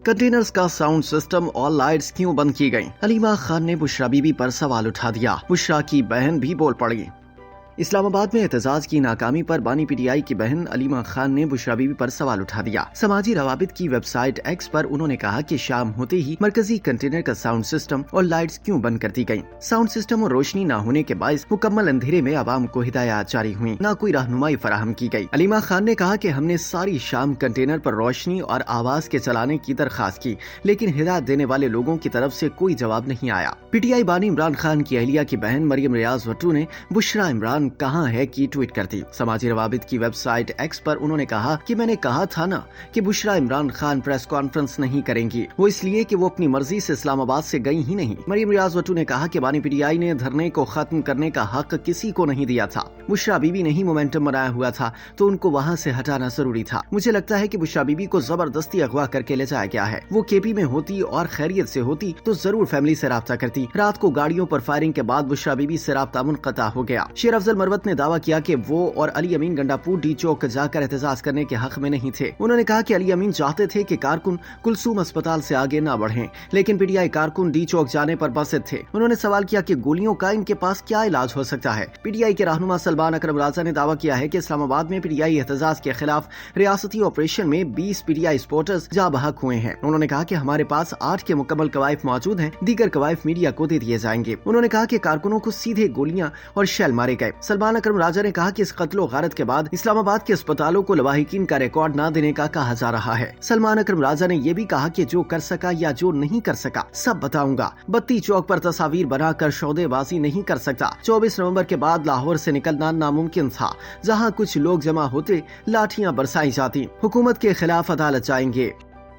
Containers का sound system और lights क्यों बंद की गईं? अलीमा खान ने बुशरा बीबी पर सवाल उठा दिया। बुशरा की बहन भी बोल पड़ी। इस्लामाबाद में एहतजाज की नाकामी पर बानी पीटीआई की बहन अलीमा खान ने बुशरा बीबी पर सवाल उठा दिया। समाजी रवाबित की वेबसाइट एक्स पर उन्होंने कहा कि शाम होते ही मरकजी कंटेनर का साउंड सिस्टम और लाइट्स क्यों बंद कर दी गयी? साउंड सिस्टम और रोशनी न होने के बायस मुकम्मल अंधेरे में आवाम को हिदायत जारी हुई, न कोई रहनुमाई फराहम की गयी। अलीमा खान ने कहा कि हमने सारी शाम कंटेनर पर रोशनी और आवाज के चलाने की दरखास्त की, लेकिन हिदायत देने वाले लोगों की तरफ से कोई जवाब नहीं आया। पीटीआई बानी इमरान खान की अहलिया की बहन मरियम रियाज भट्टू ने बुशरा इमरान कहाँ है की ट्वीट कर दी। समाजी रवाबित की वेबसाइट एक्स पर उन्होंने कहा कि मैंने कहा था ना कि बुशरा इमरान खान प्रेस कॉन्फ्रेंस नहीं करेंगी, वो इसलिए कि वो अपनी मर्जी से इस्लामाबाद से गई ही नहीं। मरियम रियाज भट्टू ने कहा कि बानी पीटीआई ने धरने को खत्म करने का हक किसी को नहीं दिया था। बुशरा बीबी ने ही मोमेंटम बनाया हुआ था तो उनको वहाँ से हटाना जरूरी था। मुझे लगता है कि बुशरा बीबी को जबरदस्ती अगवा करके ले जाया गया है। वो केपी में होती और खैरियत से होती तो जरूर फैमिली से राब्ता करती। रात को गाड़ियों पर फायरिंग के बाद बुशरा बीबी से राब्ता मुनक़ता हो गया। शेर अफजल मरवत ने दावा किया कि वो और अली अमीन गंडापुर डी चौक जाकर एहतजाज करने के हक में नहीं थे। उन्होंने कहा कि अली अमीन चाहते थे कि कारकुन कुलसूम अस्पताल से आगे न बढ़ें, लेकिन पीटीआई कारकुन डी चौक जाने पर बसित थे। उन्होंने सवाल किया कि गोलियों का इनके पास क्या इलाज हो सकता है। पीटीआई के रहनुमा सलमान अकरम राजा ने दावा किया है कि इस्लामाबाद में पीटीआई एहतजाज के खिलाफ रियासती ऑपरेशन में 20 पीटीआई सपोर्टर्स जा बहक हुए हैं। उन्होंने कहा कि हमारे पास 8 के मुकम्मल कवायफ मौजूद हैं, दीगर कवायफ मीडिया को दे दिए जाएंगे। उन्होंने कहा कि कारकुनों को सीधे गोलियां और शेल मारे गए। सलमान अकरम राजा ने कहा कि इस कत्लो गारत के बाद इस्लामाबाद के अस्पतालों को लवाहिकीन का रिकॉर्ड न देने का कहा जा रहा है। सलमान अकरम राजा ने यह भी कहा कि जो कर सका या जो नहीं कर सका सब बताऊंगा। बत्ती चौक पर तस्वीर बनाकर सौदेबाजी नहीं कर सकता। 24 नवंबर के बाद लाहौर से निकलना नामुमकिन था। जहां कुछ लोग जमा होते लाठियां बरसाई जाती। हुकूमत के खिलाफ अदालत जाएंगे।